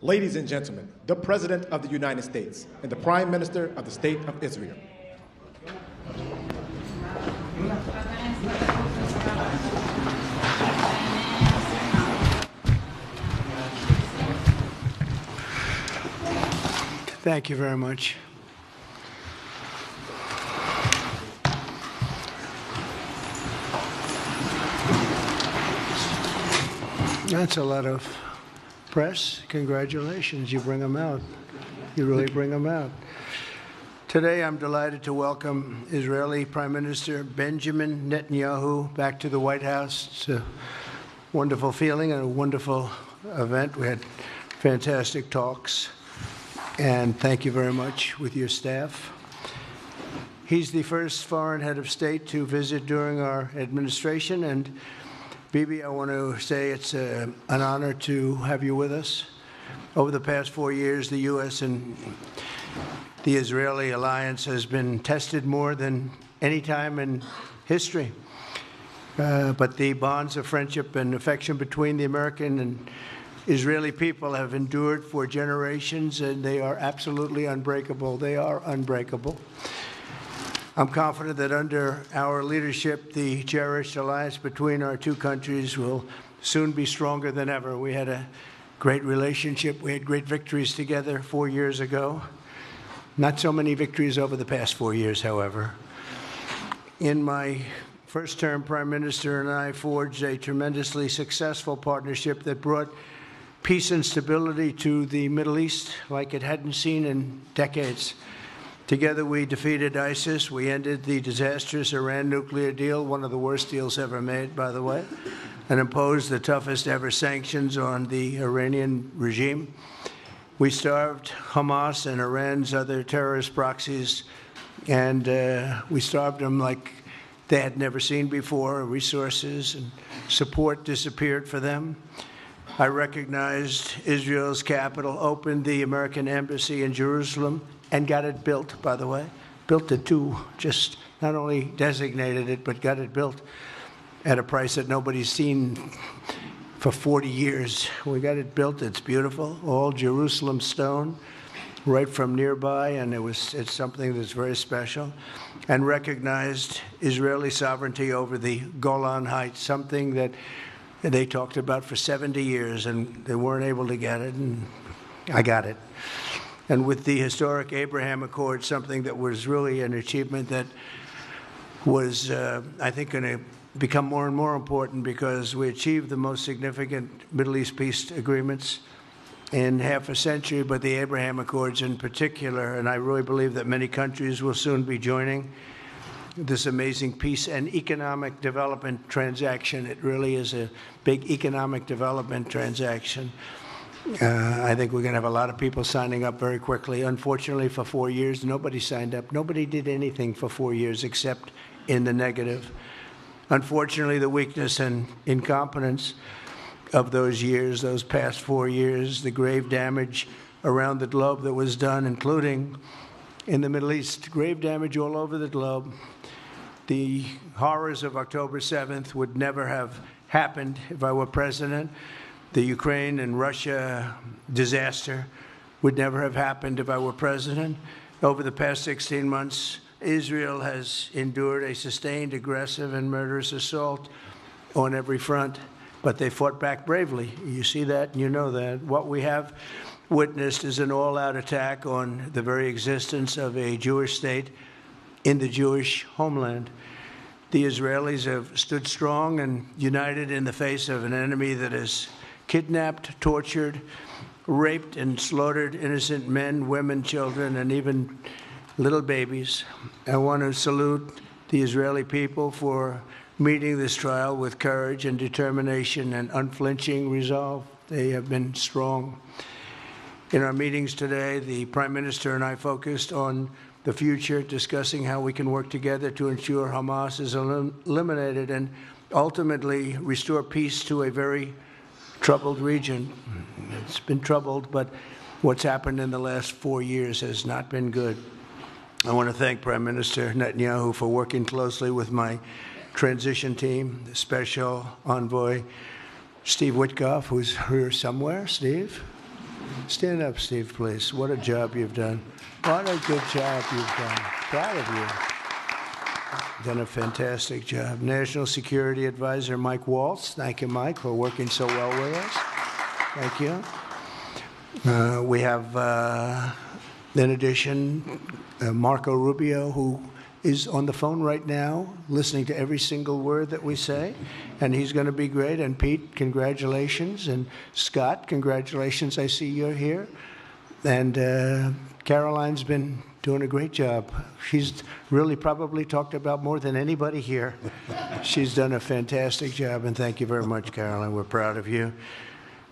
Ladies and gentlemen, the President of the United States and the Prime Minister of the State of Israel. Thank you very much. That's a lot of press. Congratulations. You bring them out. You really bring them out. Today, I'm delighted to welcome Israeli Prime Minister Benjamin Netanyahu back to the White House. It's a wonderful feeling and a wonderful event. We had fantastic talks. And thank you very much with your staff. He's the first foreign head of state to visit during our administration. And Bibi, I want to say it's an honor to have you with us. Over the past 4 years, the U.S. and the Israeli alliance has been tested more than any time in history. But the bonds of friendship and affection between the American and Israeli people have endured for generations, and they are absolutely unbreakable. They are unbreakable. I'm confident that under our leadership, the cherished alliance between our two countries will soon be stronger than ever. We had a great relationship. We had great victories together 4 years ago. Not so many victories over the past 4 years, however. In my first term, Prime Minister and I forged a tremendously successful partnership that brought peace and stability to the Middle East like it hadn't seen in decades. Together, we defeated ISIS. We ended the disastrous Iran nuclear deal, one of the worst deals ever made, by the way, and imposed the toughest ever sanctions on the Iranian regime. We starved Hamas and Iran's other terrorist proxies, and we starved them like they had never seen before. Resources and support disappeared for them. I recognized Israel's capital, opened the American embassy in Jerusalem, and got it built, by the way. Built it too, just not only designated it, but got it built at a price that nobody's seen for 40 years. We got it built. It's beautiful, all Jerusalem stone, right from nearby, and it's something that's very special. And recognized Israeli sovereignty over the Golan Heights, something that they talked about for 70 years, and they weren't able to get it, and I got it. And with the historic Abraham Accord, something that was really an achievement that was, I think, going to become more and more important because we achieved the most significant Middle East peace agreements in half a century, but the Abraham Accords in particular, and I really believe that many countries will soon be joining this amazing peace and economic development transaction. It really is a big economic development transaction. I think we're going to have a lot of people signing up very quickly. Unfortunately, for 4 years, nobody signed up. Nobody did anything for 4 years except in the negative. Unfortunately, the weakness and incompetence of those years, those past 4 years, the grave damage around the globe that was done, including in the Middle East, grave damage all over the globe. The horrors of October 7th would never have happened if I were president. The Ukraine and Russia disaster would never have happened if I were president. Over the past 16 months, Israel has endured a sustained, aggressive, and murderous assault on every front, but they fought back bravely. You see that, and you know that. What we have witnessed is an all-out attack on the very existence of a Jewish state in the Jewish homeland. The Israelis have stood strong and united in the face of an enemy that has kidnapped, tortured, raped, and slaughtered innocent men, women, children, and even little babies. I want to salute the Israeli people for meeting this trial with courage and determination and unflinching resolve. They have been strong. In our meetings today, the Prime Minister and I focused on the future, discussing how we can work together to ensure Hamas is eliminated and ultimately restore peace to a very troubled region. It's been troubled, but what's happened in the last 4 years has not been good. I want to thank Prime Minister Netanyahu for working closely with my transition team, the Special Envoy Steve Witkoff, who's here somewhere. Steve? Stand up, Steve, please. What a job you've done. What a good job you've done. Proud of you. Done a fantastic job. National Security Advisor Mike Waltz. Thank you, Mike, for working so well with us. Thank you. We have, in addition, Marco Rubio, who is on the phone right now, listening to every single word that we say, and he's going to be great. And Pete, congratulations. And Scott, congratulations. I see you're here. And Caroline's been doing a great job. She's really probably talked about more than anybody here. She's done a fantastic job, and thank you very much, Caroline. We're proud of you.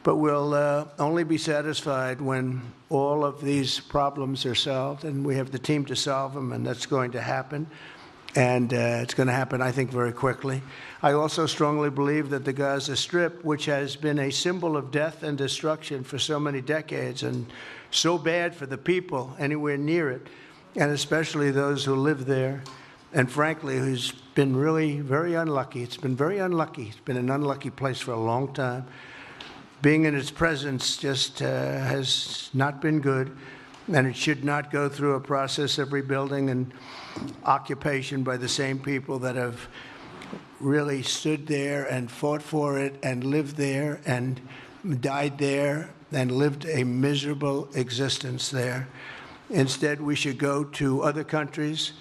But we'll only be satisfied when all of these problems are solved, and we have the team to solve them, and that's going to happen. And it's going to happen, I think, very quickly. I also strongly believe that the Gaza Strip, which has been a symbol of death and destruction for so many decades, and so bad for the people anywhere near it, and especially those who live there, and frankly, who's been really very unlucky. It's been very unlucky. It's been an unlucky place for a long time. Being in its presence just has not been good, and it should not go through a process of rebuilding and occupation by the same people that have really stood there and fought for it and lived there and died there and lived a miserable existence there. Instead, we should go to other countries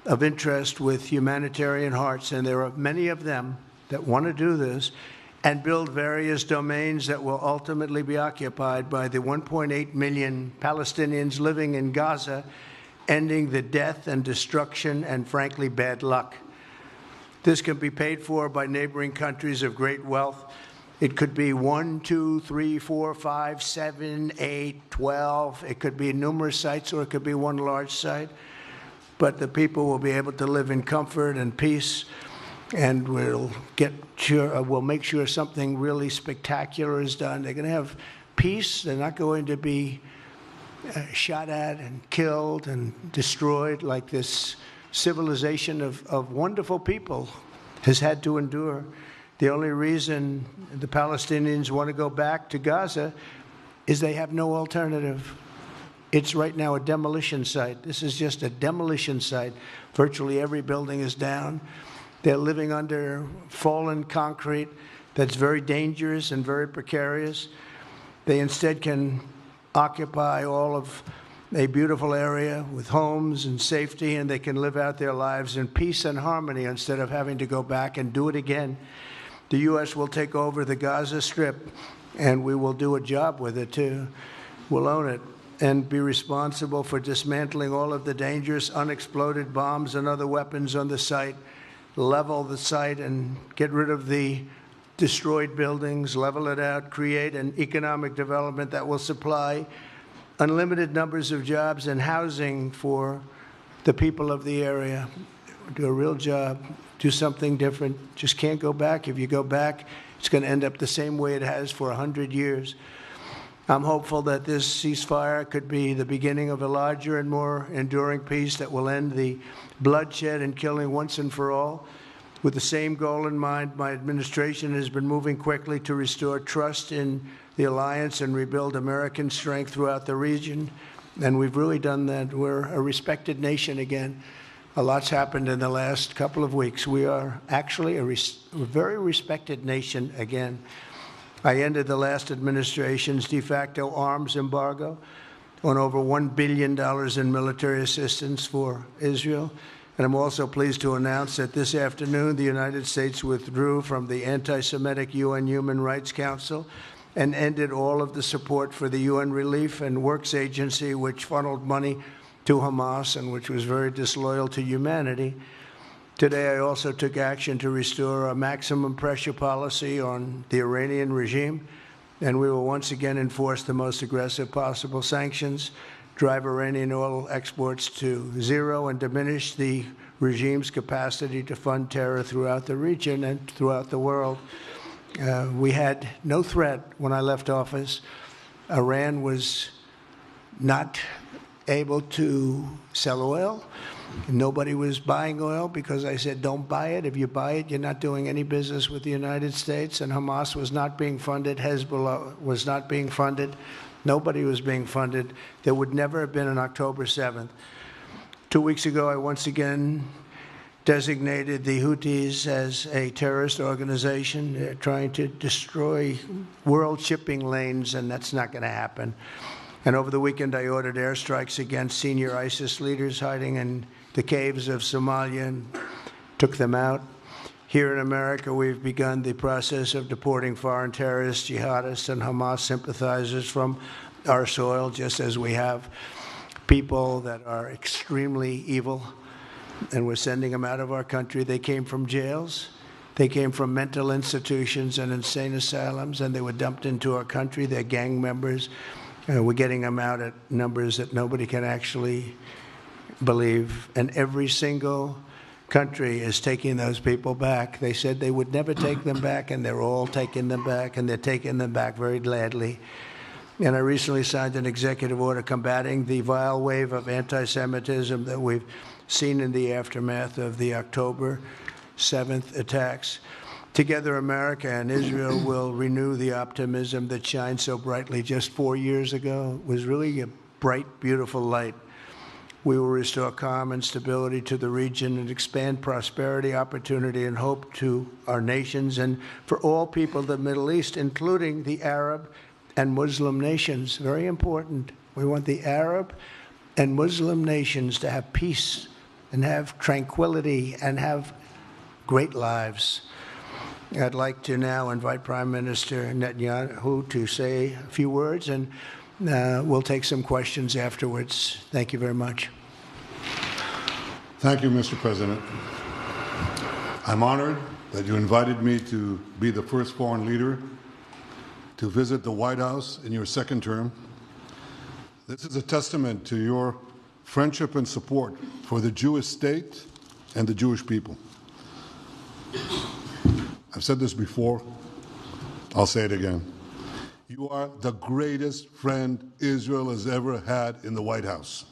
of interest with humanitarian hearts, and there are many of them that want to do this, and build various domains that will ultimately be occupied by the 1.8 million Palestinians living in Gaza, ending the death and destruction and, frankly, bad luck. This can be paid for by neighboring countries of great wealth. It could be 1, 2, 3, 4, 5, 7, 8, 12. It could be numerous sites, or it could be one large site. But the people will be able to live in comfort and peace, and we'll make sure something really spectacular is done. They're going to have peace. They're not going to be shot at and killed and destroyed like this civilization of wonderful people has had to endure. The only reason the Palestinians want to go back to Gaza is they have no alternative. It's right now a demolition site. This is just a demolition site. Virtually every building is down. They're living under fallen concrete that's very dangerous and very precarious. They instead can occupy all of a beautiful area with homes and safety, and they can live out their lives in peace and harmony instead of having to go back and do it again. The U.S. will take over the Gaza Strip, and we will do a job with it, too. We'll own it and be responsible for dismantling all of the dangerous unexploded bombs and other weapons on the site, level the site and get rid of the destroyed buildings, level it out, create an economic development that will supply unlimited numbers of jobs and housing for the people of the area. Do a real job, do something different. Just can't go back. If you go back, it's going to end up the same way it has for 100 years. I'm hopeful that this ceasefire could be the beginning of a larger and more enduring peace that will end the bloodshed and killing once and for all. With the same goal in mind, my administration has been moving quickly to restore trust in the alliance and rebuild American strength throughout the region. And we've really done that. We're a respected nation again. A lot's happened in the last couple of weeks. We are actually a very respected nation again. I ended the last administration's de facto arms embargo on over $1 billion in military assistance for Israel. And I'm also pleased to announce that this afternoon the United States withdrew from the anti-Semitic UN Human Rights Council and ended all of the support for the UN Relief and Works Agency, which funneled money to Hamas and which was very disloyal to humanity. Today, I also took action to restore a maximum pressure policy on the Iranian regime, and we will once again enforce the most aggressive possible sanctions, drive Iranian oil exports to zero, and diminish the regime's capacity to fund terror throughout the region and throughout the world. We had no threat when I left office. Iran was not able to sell oil. Nobody was buying oil because I said, don't buy it. If you buy it, you're not doing any business with the United States. And Hamas was not being funded. Hezbollah was not being funded. Nobody was being funded. There would never have been an October 7th. 2 weeks ago, I once again designated the Houthis as a terrorist organization. They're trying to destroy world shipping lanes, and that's not going to happen. And over the weekend, I ordered airstrikes against senior ISIS leaders hiding in the caves of Somalia and took them out. Here in America, we've begun the process of deporting foreign terrorists, jihadists, and Hamas sympathizers from our soil, just as we have people that are extremely evil, and we're sending them out of our country. They came from jails. They came from mental institutions and insane asylums, and they were dumped into our country. They're gang members. We're getting them out at numbers that nobody can actually believe. And every single country is taking those people back. They said they would never take them back, and they're all taking them back, and they're taking them back very gladly. And I recently signed an executive order combating the vile wave of anti-Semitism that we've seen in the aftermath of the October 7th attacks. Together, America and Israel will renew the optimism that shined so brightly just 4 years ago. It was really a bright, beautiful light. We will restore calm and stability to the region and expand prosperity, opportunity, and hope to our nations and for all people of the Middle East, including the Arab and Muslim nations. Very important. We want the Arab and Muslim nations to have peace and have tranquility and have great lives. I'd like to now invite Prime Minister Netanyahu to say a few words, and we'll take some questions afterwards. Thank you very much. Thank you, Mr. President. I'm honored that you invited me to be the first foreign leader to visit the White House in your second term. This is a testament to your friendship and support for the Jewish state and the Jewish people. I've said this before, I'll say it again. You are the greatest friend Israel has ever had in the White House.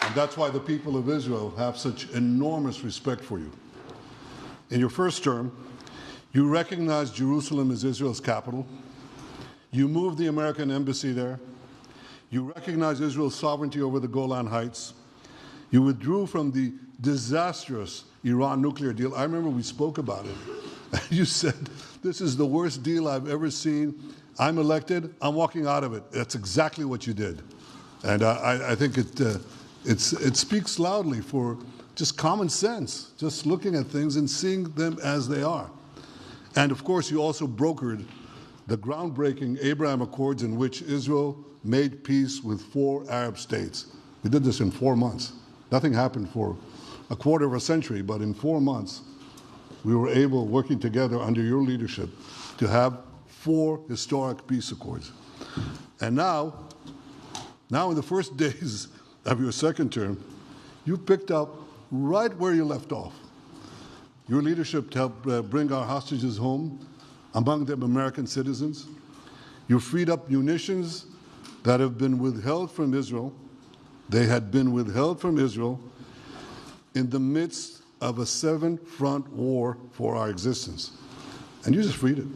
And that's why the people of Israel have such enormous respect for you. In your first term, you recognized Jerusalem as Israel's capital. You moved the American embassy there. You recognized Israel's sovereignty over the Golan Heights. You withdrew from the disastrous Iran nuclear deal. I remember we spoke about it. You said, this is the worst deal I've ever seen. I'm elected, I'm walking out of it. That's exactly what you did. And I think it speaks loudly for just common sense, just looking at things and seeing them as they are. And of course, you also brokered the groundbreaking Abraham Accords in which Israel made peace with 4 Arab states. We did this in 4 months. Nothing happened for a quarter of a century, but in 4 months, we were able, working together under your leadership, to have 4 historic peace accords. And now in the first days of your second term, you picked up right where you left off. Your leadership helped bring our hostages home, among them American citizens. You freed up munitions that have been withheld from Israel. They had been withheld from Israel in the midst of a 7-front war for our existence. And you just freed it.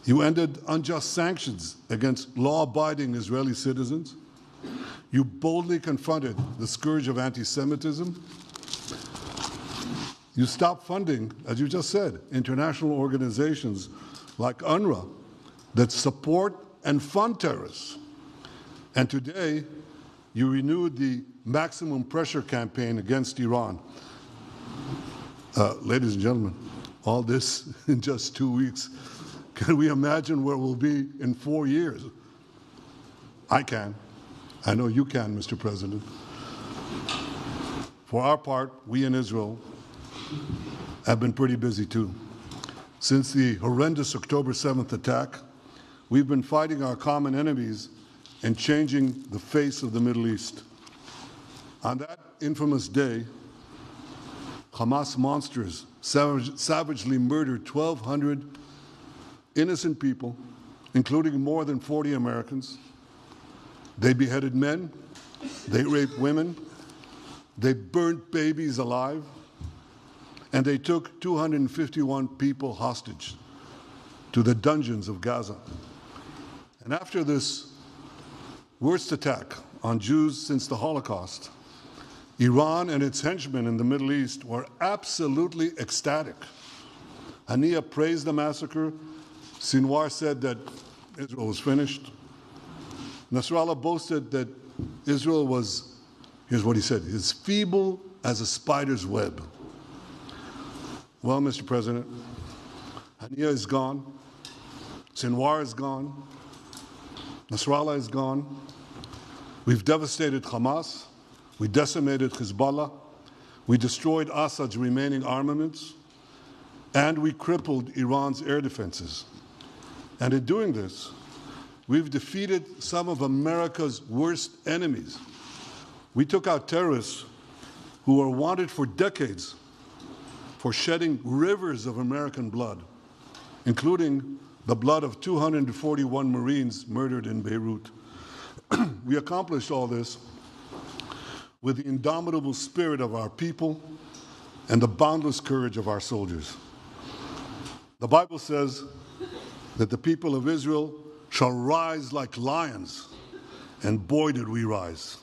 You ended unjust sanctions against law-abiding Israeli citizens. You boldly confronted the scourge of anti-Semitism. You stopped funding, as you just said, international organizations like UNRWA that support and fund terrorists. And today, you renewed the maximum pressure campaign against Iran. Ladies and gentlemen, all this in just 2 weeks. Can we imagine where we'll be in 4 years? I can. I know you can, Mr. President. For our part, we in Israel have been pretty busy too. Since the horrendous October 7th attack, we've been fighting our common enemies and changing the face of the Middle East. On that infamous day, Hamas monsters savagely murdered 1,200 innocent people, including more than 40 Americans. They beheaded men, they raped women, they burnt babies alive, and they took 251 people hostage to the dungeons of Gaza. And after this worst attack on Jews since the Holocaust, Iran and its henchmen in the Middle East were absolutely ecstatic. Haniya praised the massacre. Sinwar said that Israel was finished. Nasrallah boasted that Israel was, here's what he said, as feeble as a spider's web. Well, Mr. President, Haniya is gone. Sinwar is gone. Nasrallah is gone. We've devastated Hamas. We decimated Hezbollah. We destroyed Assad's remaining armaments. And we crippled Iran's air defenses. And in doing this, we've defeated some of America's worst enemies. We took out terrorists who were wanted for decades for shedding rivers of American blood, including the blood of 241 Marines murdered in Beirut. We accomplished all this with the indomitable spirit of our people and the boundless courage of our soldiers. The Bible says that the people of Israel shall rise like lions, and boy did we rise.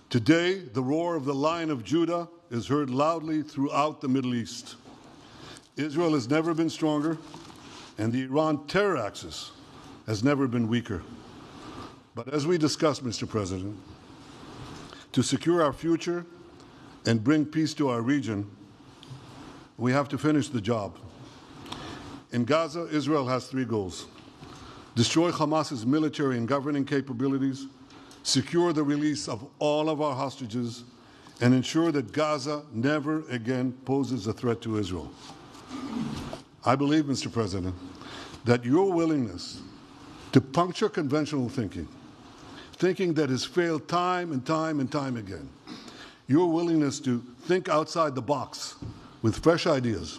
Today, the roar of the Lion of Judah is heard loudly throughout the Middle East. Israel has never been stronger, and the Iran terror axis has never been weaker. But as we discussed, Mr. President, to secure our future and bring peace to our region, we have to finish the job. In Gaza, Israel has three goals: destroy Hamas's military and governing capabilities, secure the release of all of our hostages, and ensure that Gaza never again poses a threat to Israel. I believe, Mr. President, that your willingness to puncture conventional thinking that has failed time and time and time again, your willingness to think outside the box with fresh ideas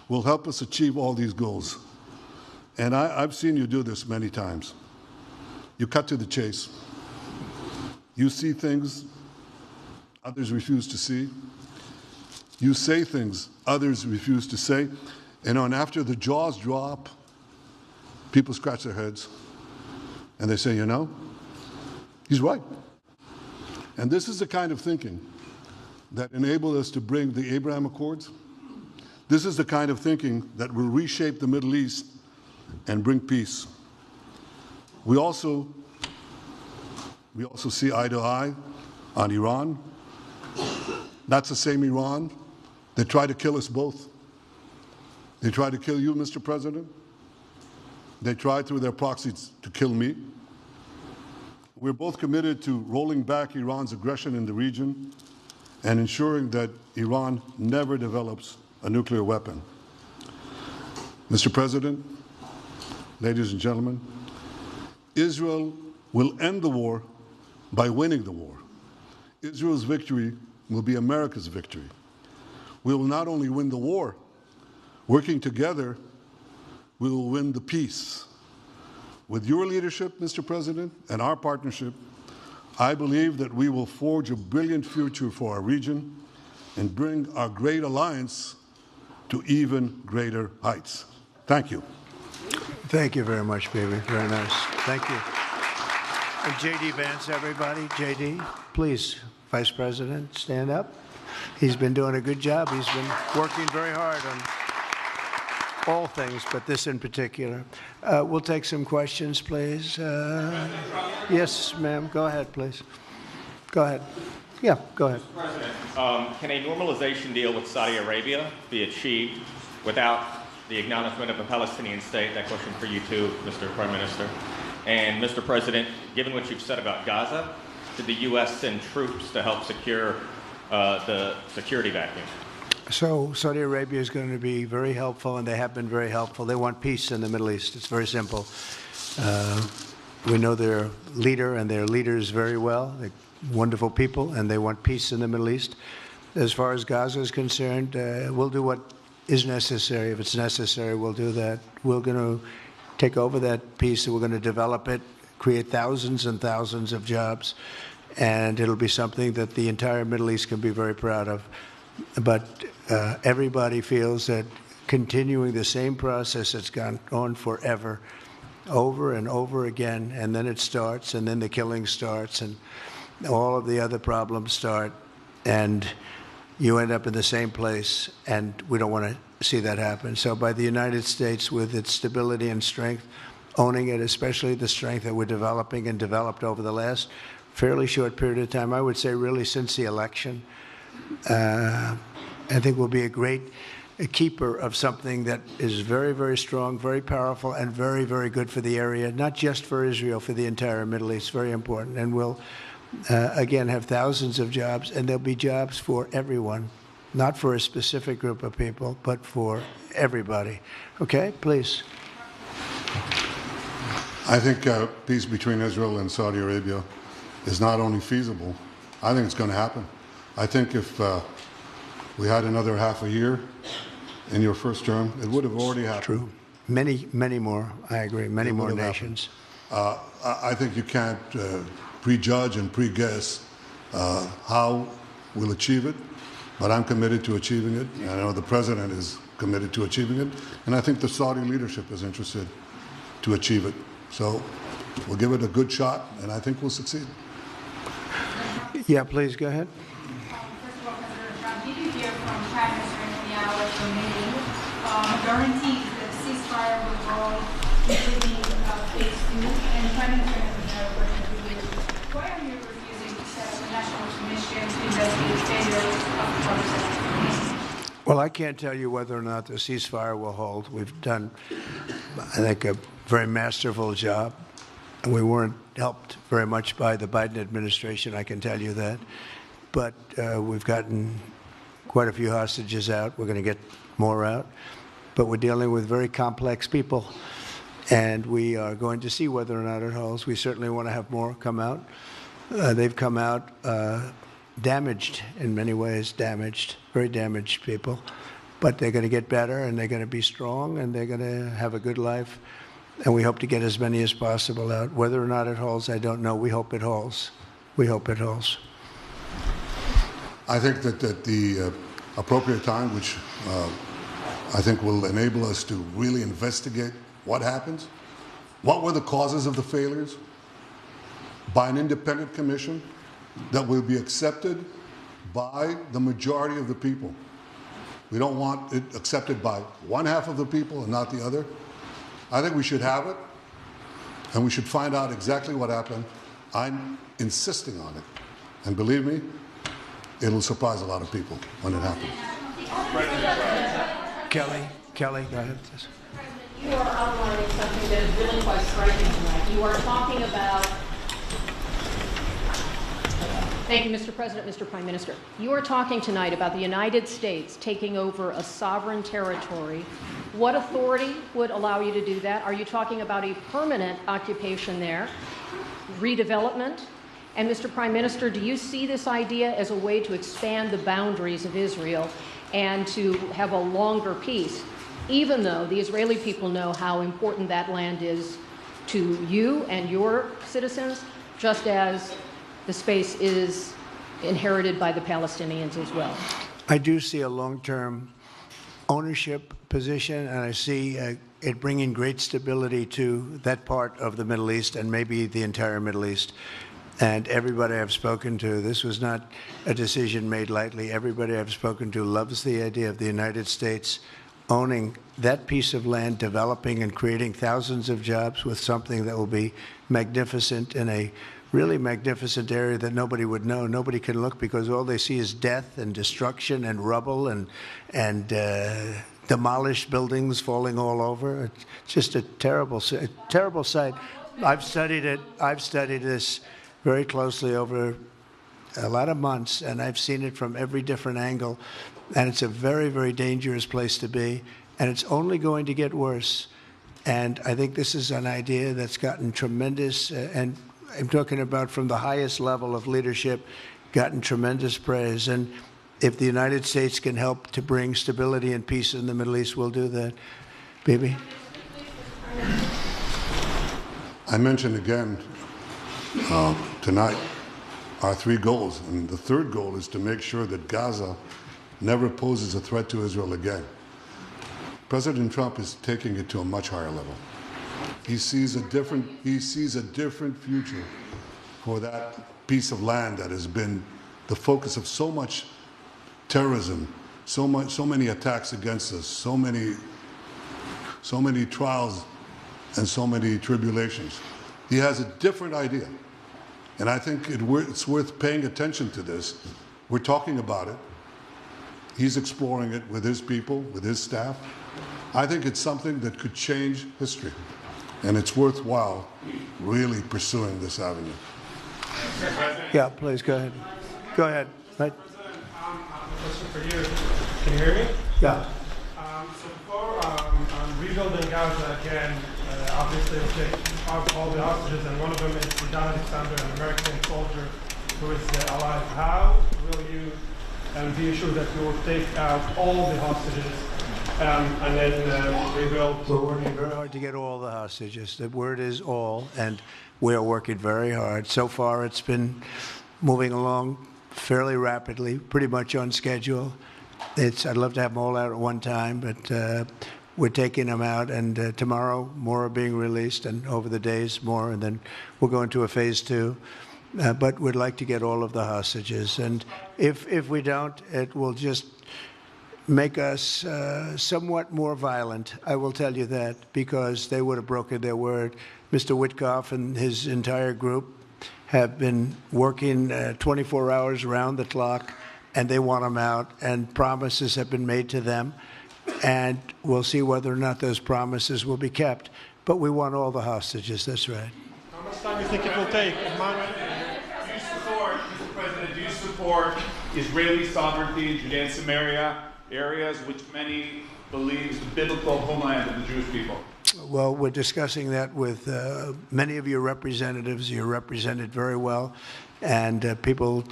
will help us achieve all these goals. And I've seen you do this many times. You cut to the chase. You see things others refuse to see. You say things others refuse to say. And after the jaws drop, people scratch their heads and they say, you know, he's right. And this is the kind of thinking that enabled us to bring the Abraham Accords. This is the kind of thinking that will reshape the Middle East and bring peace. We also see eye to eye on Iran. That's the same Iran that tried to kill us both. They tried to kill you, Mr. President. They tried through their proxies to kill me. We're both committed to rolling back Iran's aggression in the region and ensuring that Iran never develops a nuclear weapon. Mr. President, ladies and gentlemen, Israel will end the war by winning the war. Israel's victory will be America's victory. We will not only win the war, working together, we will win the peace. With your leadership, Mr. President, and our partnership, I believe that we will forge a brilliant future for our region and bring our great alliance to even greater heights. Thank you. Thank you very much, baby. Very nice. Thank you. And J.D. Vance, everybody. J.D., please, Vice President, stand up. He's been doing a good job. He's been working very hard on all things, but this in particular. We'll take some questions, please. Yes, ma'am. Go ahead, please. Go ahead. Yeah, go ahead. President, can a normalization deal with Saudi Arabia be achieved without the acknowledgement of a Palestinian state? That question for you too, Mr. Prime Minister. And Mr. President, given what you've said about Gaza, did the U.S. send troops to help secure the security vacuum? So Saudi Arabia is going to be very helpful, and they have been very helpful. They want peace in the Middle East. It's very simple. We know their leader and their leaders very well. They're wonderful people, and they want peace in the Middle East. As far as Gaza is concerned, we'll do what is necessary. If it's necessary, we'll do that. We're going to take over that peace, and we're going to develop it, create thousands and thousands of jobs, and it'll be something that the entire Middle East can be very proud of. but everybody feels that continuing the same process that's gone on forever, over and over again, and then it starts, and then the killing starts, and all of the other problems start, and you end up in the same place, and we don't want to see that happen. So by the United States, with its stability and strength, owning it, especially the strength that we're developing and developed over the last fairly short period of time, I would say really since the election, I think we'll be a keeper of something that is very, very strong, very powerful, and very, very good for the area, not just for Israel, for the entire Middle East. Very important. And we'll, again, have thousands of jobs, and there'll be jobs for everyone, not for a specific group of people, but for everybody. Okay, please. I think peace between Israel and Saudi Arabia is not only feasible, I think it's going to happen. I think if we had another half a year in your first term, it would have already happened. True. Many, many more, I agree, many more nations. I think you can't prejudge and pre-guess how we'll achieve it, but I'm committed to achieving it. And I know the President is committed to achieving it, and I think the Saudi leadership is interested to achieve it. So we'll give it a good shot, and I think we'll succeed. Yeah, please, go ahead. First of all, President Trump, did you hear from Prime Minister Netanyahu at the meeting guarantees that the ceasefire will hold, including phase 2? And Prime Minister Netanyahu, why are you refusing to set up a national commission to investigate failures of the process? Well, I can't tell you whether or not the ceasefire will hold. We've done, I think, a very masterful job. And we weren't helped very much by the Biden administration, I can tell you that. But we've gotten quite a few hostages out. We're going to get more out. But we're dealing with very complex people. And we are going to see whether or not it holds. We certainly want to have more come out. They've come out damaged in many ways, very damaged people. But they're going to get better, and they're going to be strong, and they're going to have a good life. And we hope to get as many as possible out. Whether or not it holds, I don't know. We hope it holds. We hope it holds. I think that at the appropriate time, which I think will enable us to really investigate what happens, what were the causes of the failures, by an independent commission that will be accepted by the majority of the people. We don't want it accepted by one half of the people and not the other. I think we should have it, and we should find out exactly what happened. I'm insisting on it. And believe me, it'll surprise a lot of people when it happens. Kelly, go ahead. You are outlining something that is really quite striking tonight. You are talking about... Thank you, Mr. President, Mr. Prime Minister. You are talking tonight about the United States taking over a sovereign territory. What authority would allow you to do that? Are you talking about a permanent occupation there, redevelopment? And Mr. Prime Minister, do you see this idea as a way to expand the boundaries of Israel and to have a longer peace, even though the Israeli people know how important that land is to you and your citizens, just as the space is inherited by the Palestinians as well? I do see a long-term ownership position, and I see it bringing great stability to that part of the Middle East and maybe the entire Middle East. And everybody I've spoken to, this was not a decision made lightly. Everybody I've spoken to loves the idea of the United States owning that piece of land, developing and creating thousands of jobs with something that will be magnificent in a really magnificent area that nobody would know. Nobody can look because all they see is death and destruction and rubble and demolished buildings falling all over. It's just a terrible sight. I've studied it. I've studied this very closely over a lot of months, and I've seen it from every different angle. And it's a very, very dangerous place to be, and it's only going to get worse. And I think this is an idea that's gotten tremendous, and I'm talking about from the highest level of leadership, gotten tremendous praise. And if the United States can help to bring stability and peace in the Middle East, we'll do that. Bibi? I mentioned again tonight our three goals. And the third goal is to make sure that Gaza never poses a threat to Israel again. President Trump is taking it to a much higher level. He sees a different future for that piece of land that has been the focus of so much terrorism, so many attacks against us, so many trials and so many tribulations. He has a different idea. And I think it's worth paying attention to this. We're talking about it. He's exploring it with his people, with his staff. I think it's something that could change history. And it's worthwhile really pursuing this avenue. Yeah, please, go ahead. Go ahead. Right. President, I have a question for you. Can you hear me? Yeah. So before rebuilding Gaza again, obviously we'll take out all the hostages, and one of them is Don Alexander, an American soldier who is alive. How will you be assured that you will take out all the hostages and then rebuild? We're working very hard to get all the hostages. The word is all, and we are working very hard. So far, it's been moving along fairly rapidly, pretty much on schedule. I'd love to have them all out at one time, but we're taking them out, and tomorrow more are being released, and over the days more, and then we'll go into a phase 2. But we'd like to get all of the hostages, and if we don't, it will just make us somewhat more violent. I will tell you that, because they would have broken their word. Mr. Witkoff and his entire group have been working 24 hours around the clock, and they want them out, and promises have been made to them, and we'll see whether or not those promises will be kept. But we want all the hostages, that's right. How much time do you think it will take? Do you support Israeli sovereignty in Judea and Samaria, areas which many believe is the biblical homeland of the Jewish people? Well, we're discussing that with many of your representatives. You're represented very well, and people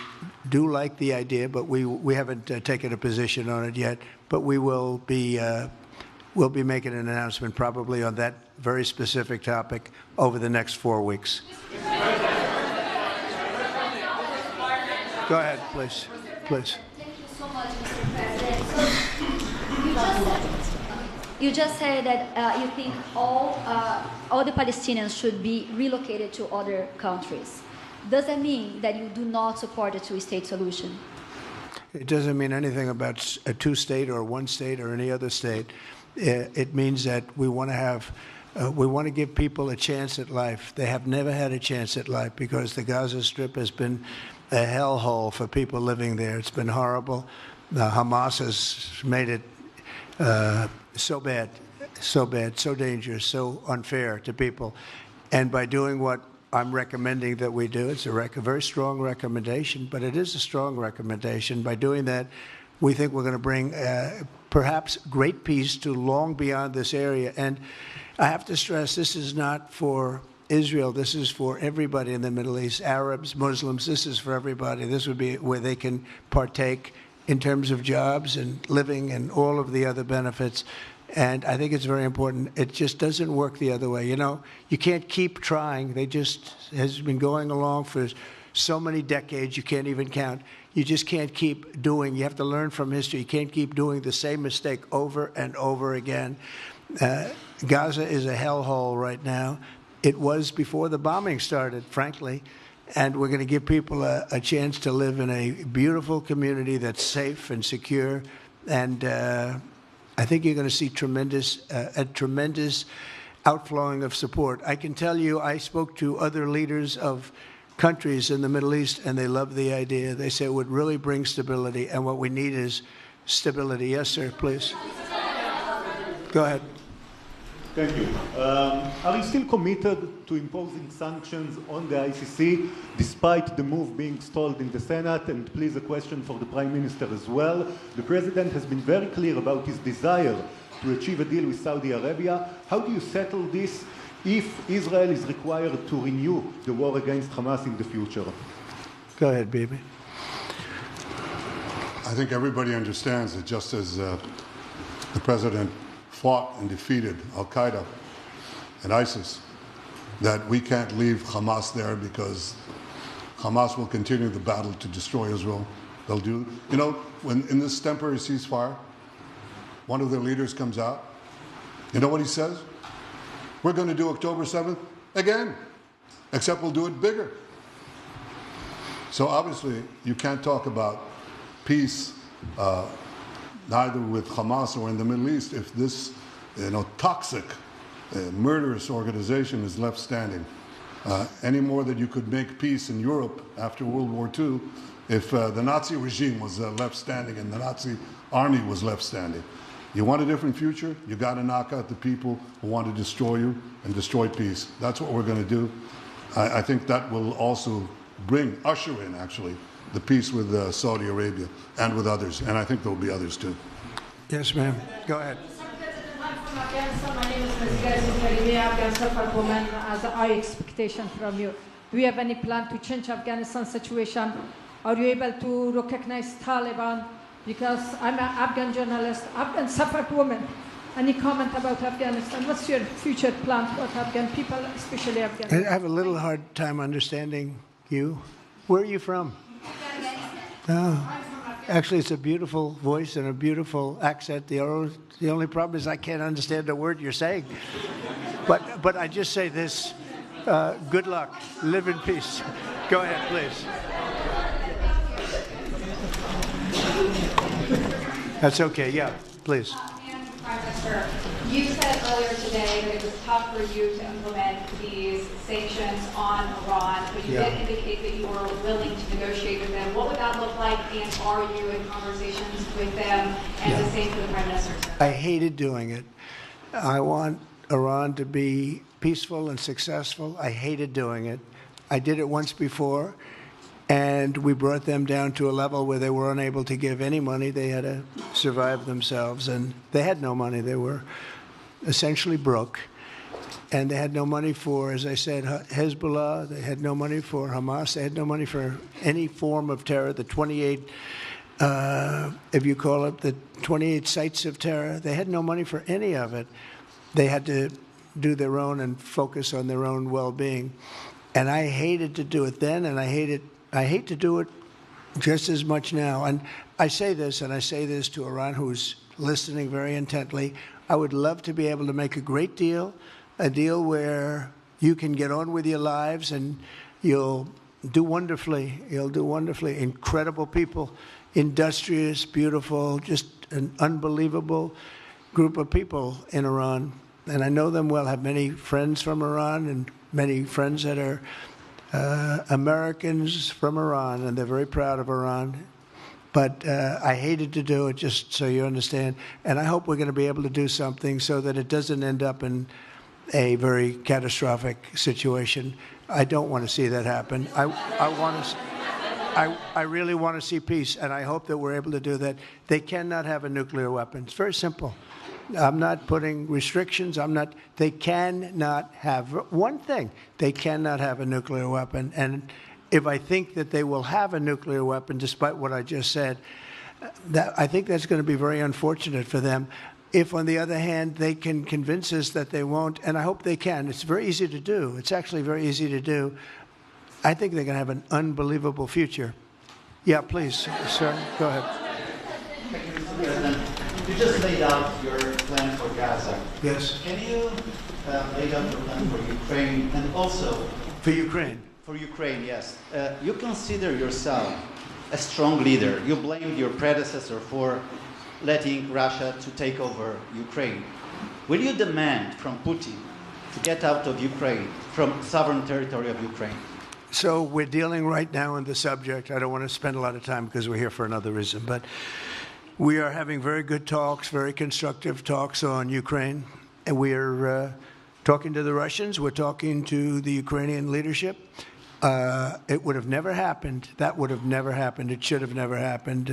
do like the idea, but we haven't taken a position on it yet. But we will be we'll be making an announcement probably on that very specific topic over the next 4 weeks. Go ahead, please. Please. Thank you so much, Mr. President. You just said that you think all the Palestinians should be relocated to other countries. Does that mean that you do not support a two-state solution? It doesn't mean anything about a two-state or one state or any other state. It means that we want to have, we want to give people a chance at life. They have never had a chance at life because the Gaza Strip has been a hellhole for people living there. It's been horrible. Hamas has made it so bad, so dangerous, so unfair to people. And by doing what I'm recommending that we do, it's a very strong recommendation, but it is a strong recommendation. By doing that, we think we're going to bring perhaps great peace to long beyond this area. And I have to stress, this is not for Israel. This is for everybody in the Middle East, Arabs, Muslims. This is for everybody. This would be where they can partake in terms of jobs and living and all of the other benefits. And I think it's very important. It just doesn't work the other way. You know, you can't keep trying. They just has been going along for so many decades, you can't even count. You just can't keep doing. You have to learn from history. You can't keep doing the same mistake over and over again. Gaza is a hellhole right now. It was before the bombing started, frankly. And we're going to give people a chance to live in a beautiful community that's safe and secure. And I think you're going to see a tremendous outflowing of support. I can tell you, I spoke to other leaders of countries in the Middle East, and they love the idea. They say it would really bring stability, and what we need is stability. Yes, sir, please. Go ahead. Thank you. Are you still committed to imposing sanctions on the ICC, despite the move being stalled in the Senate? And please, a question for the Prime Minister as well. The President has been very clear about his desire to achieve a deal with Saudi Arabia. How do you settle this if Israel is required to renew the war against Hamas in the future? Go ahead, Bibi. I think everybody understands that just as the President fought and defeated al-Qaeda and ISIS, that we can't leave Hamas there because Hamas will continue the battle to destroy Israel. They'll do, you know, when in this temporary ceasefire, one of their leaders comes out, you know what he says? We're going to do October 7th again, except we'll do it bigger. So obviously, you can't talk about peace neither with Hamas or in the Middle East if this, toxic, murderous organization is left standing. Any more that you could make peace in Europe after World War II if the Nazi regime was left standing and the Nazi army was left standing. You want a different future? You got to knock out the people who want to destroy you and destroy peace. That's what we're going to do. I think that will also usher in, actually, the peace with Saudi Arabia and with others. And I think there will be others, too. Yes, ma'am. Go ahead. My name is Israeli Afghan woman as a high expectation from you. Do you have any plan to change Afghanistan situation? Are you able to recognize Taliban? Because I'm an Afghan journalist, Afghan Safar woman. Any comment about Afghanistan? What's your future plan for Afghan people, especially Afghanistan? I have a little hard time understanding you. Where are you from? Oh. Actually, it's a beautiful voice and a beautiful accent. The only problem is I can't understand a word you're saying. But I just say this, good luck. Live in peace. Go ahead, please. That's okay, yeah, please. Prime Minister, you said earlier today that it was tough for you to implement these sanctions on Iran, but you did indicate that you were willing to negotiate with them. What would that look like, and are you in conversations with them? And the same for the Prime Minister. I hated doing it. I want Iran to be peaceful and successful. I hated doing it. I did it once before, and we brought them down to a level where they were unable to give any money. They had to survive themselves, and they had no money. They were essentially broke, and they had no money for, as I said, Hezbollah. They had no money for Hamas. They had no money for any form of terror. The 28, if you call it, the 28 sites of terror, they had no money for any of it. They had to do their own and focus on their own well-being. And I hated to do it then, and I hate to do it just as much now. And I say this, and I say this to Iran, who's listening very intently. I would love to be able to make a great deal, a deal where you can get on with your lives and you'll do wonderfully. You'll do wonderfully. Incredible people, industrious, beautiful, just an unbelievable group of people in Iran. And I know them well, have many friends from Iran and many friends that are Americans from Iran, and they're very proud of Iran. But I hated to do it, just so you understand. And I hope we're going to be able to do something so that it doesn't end up in a very catastrophic situation. I don't want to see that happen. I really want to see peace, and I hope that we're able to do that. They cannot have a nuclear weapon. It's very simple. I'm not putting restrictions. They cannot have one thing. They cannot have a nuclear weapon. And if I think that they will have a nuclear weapon, despite what I just said, I think that's going to be very unfortunate for them. If, on the other hand, they can convince us that they won't, and I hope they can. It's very easy to do. It's actually very easy to do. I think they're going to have an unbelievable future. Yeah, please, sir, go ahead. Thank you, Mr. President. You just laid out your plan for Gaza. Yes. Can you lay out your plan for Ukraine and also... For Ukraine? For Ukraine, yes. You consider yourself a strong leader. You blamed your predecessor for letting Russia to take over Ukraine. Will you demand from Putin to get out of Ukraine, from sovereign territory of Ukraine? So we're dealing right now in the subject. I don't want to spend a lot of time because we're here for another reason, but we are having very good talks, very constructive talks on Ukraine. And we are talking to the Russians. We're talking to the Ukrainian leadership. It would have never happened. That would have never happened. It should have never happened.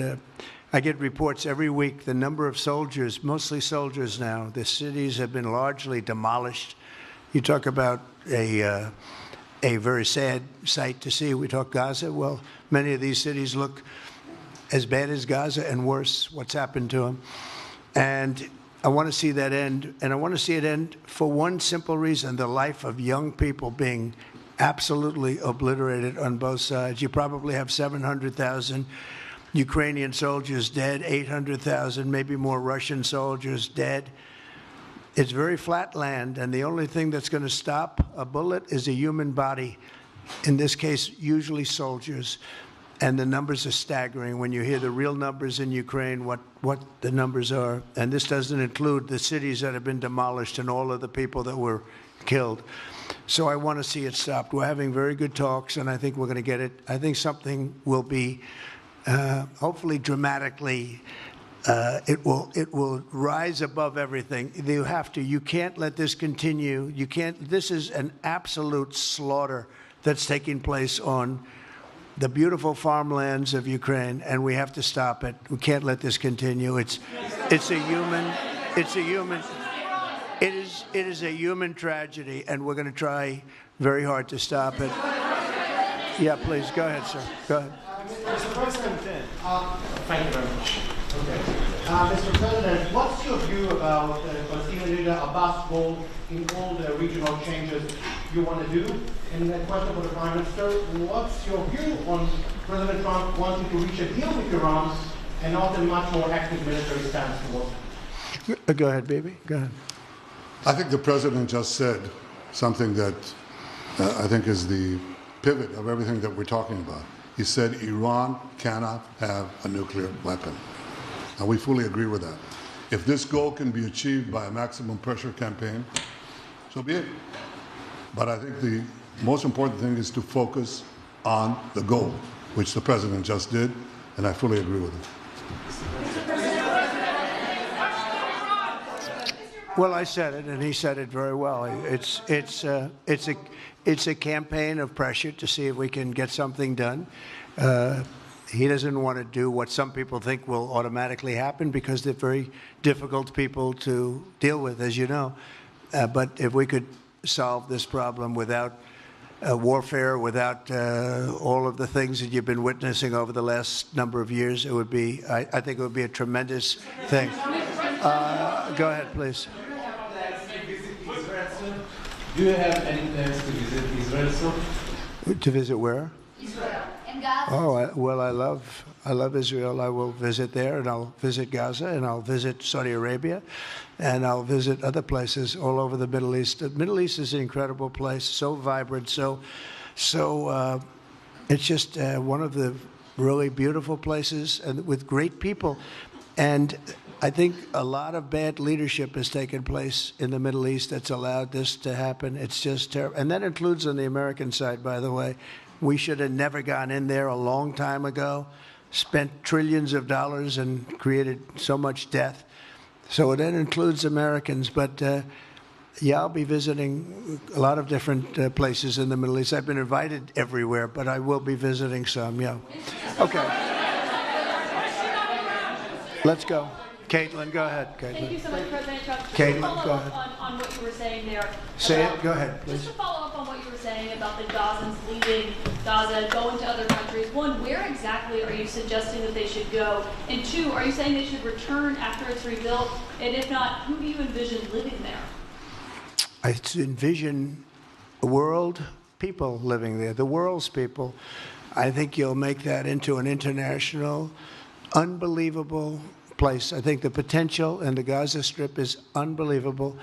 I get reports every week, the number of soldiers, mostly soldiers now. The cities have been largely demolished. You talk about a very sad sight to see. We talk Gaza. Well, many of these cities look as bad as Gaza and worse, what's happened to them. And I want to see that end. And I want to see it end for one simple reason, the life of young people being absolutely obliterated on both sides. You probably have 700,000 Ukrainian soldiers dead, 800,000, maybe more Russian soldiers dead. It's very flat land, and the only thing that's going to stop a bullet is a human body. In this case, usually soldiers. And the numbers are staggering when you hear the real numbers in Ukraine, what the numbers are. And this doesn't include the cities that have been demolished and all of the people that were killed. So I want to see it stopped. We're having very good talks, and I think we're going to get it. I think something will be hopefully dramatically, it will rise above everything. You can't let this continue. This is an absolute slaughter that's taking place on the beautiful farmlands of Ukraine, and we have to stop it. We can't let this continue. It is a human tragedy, and we're going to try very hard to stop it. Yeah, please, go ahead, sir. Go ahead. Mr. President, thank you very much. Okay. Mr. President, what's your view about Palestinian leader Abbas' role in all the regional changes you want to do? And the question for the Prime Minister, what's your view on President Trump wanting to reach a deal with Iran and not a much more active military stance towards it? Go ahead, baby. Go ahead. I think the President just said something that I think is the pivot of everything that we're talking about. He said Iran cannot have a nuclear weapon. And we fully agree with that. If this goal can be achieved by a maximum pressure campaign, so be it. But I think the most important thing is to focus on the goal, which the President just did, and I fully agree with him. Well, I said it, and he said it very well. It's a campaign of pressure to see if we can get something done. He doesn't want to do what some people think will automatically happen because they're very difficult people to deal with, as you know. But if we could solve this problem without warfare, without all of the things that you've been witnessing over the last number of years, it would be, I think it would be a tremendous thing. Go ahead, please. Do you have any plans to visit Israel soon? To visit where? Israel and Gaza. Oh, well, I love Israel. I will visit there, and I'll visit Gaza, and I'll visit Saudi Arabia, and I'll visit other places all over the Middle East. The Middle East is an incredible place, so vibrant, so it's just one of the really beautiful places and with great people. And I think a lot of bad leadership has taken place in the Middle East that's allowed this to happen. It's just terrible. And that includes on the American side, by the way. We should have never gone in there a long time ago, spent trillions of dollars and created so much death. So that includes Americans. But, yeah, I'll be visiting a lot of different places in the Middle East. I've been invited everywhere, but I will be visiting some, yeah. Okay. Let's go. Caitlin, go ahead. Caitlin. Thank you so much, President Trump. Caitlin, go ahead. On what you were saying there. Say it. Go ahead, please. Just to follow up on what you were saying about the Gazans leaving Gaza, going to other countries. One, where exactly are you suggesting that they should go? And two, are you saying they should return after it's rebuilt? And if not, who do you envision living there? I envision a world, people living there, the world's people. I think you'll make that into an international, unbelievable place. I think the potential in the Gaza Strip is unbelievable.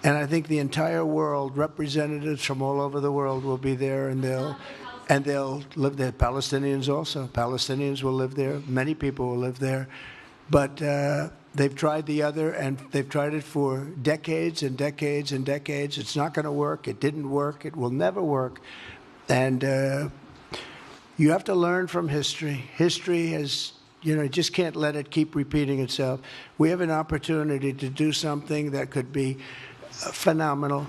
And I think the entire world, representatives from all over the world will be there, and they'll live there. Palestinians also. Palestinians will live there. Many people will live there. But they've tried the other, and they've tried it for decades and decades and decades. It's not going to work. It didn't work. It will never work. And you have to learn from history. History has, you just can't let it keep repeating itself. We have an opportunity to do something that could be phenomenal.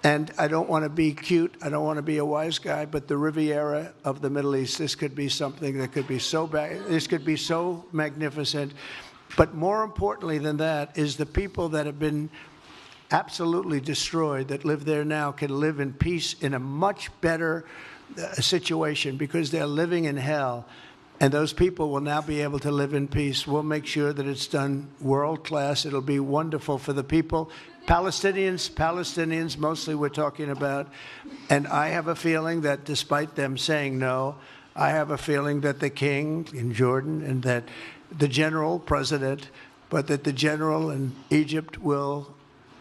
And I don't want to be cute. I don't want to be a wise guy, but the Riviera of the Middle East, this could be something that could be so bad. This could be so magnificent. But more importantly than that is the people that have been absolutely destroyed that live there now can live in peace in a much better situation because they're living in hell. And those people will now be able to live in peace. We'll make sure that it's done world class. It'll be wonderful for the people. Palestinians mostly we're talking about. And I have a feeling that despite them saying no, I have a feeling that the king in Jordan and that the general president, but that the general in Egypt will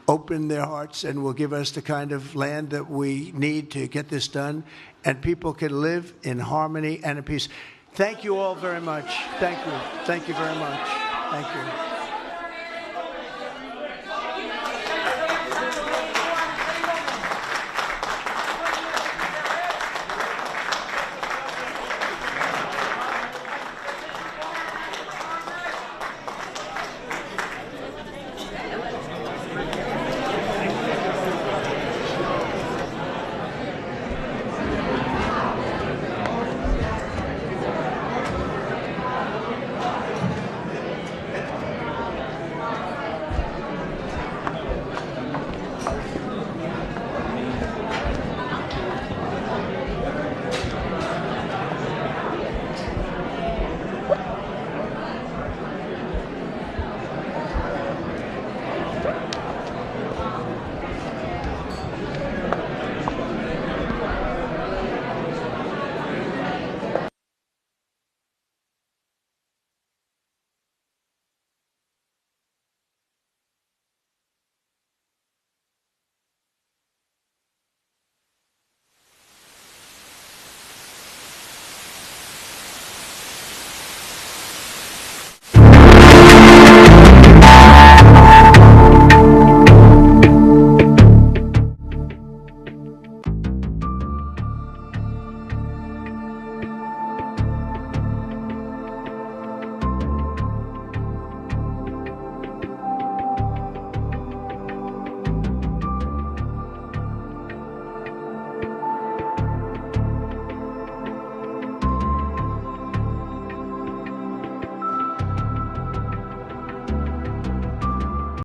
open their hearts and will give us the kind of land that we need to get this done, and people can live in harmony and in peace. Thank you all very much. Thank you. Thank you very much. Thank you.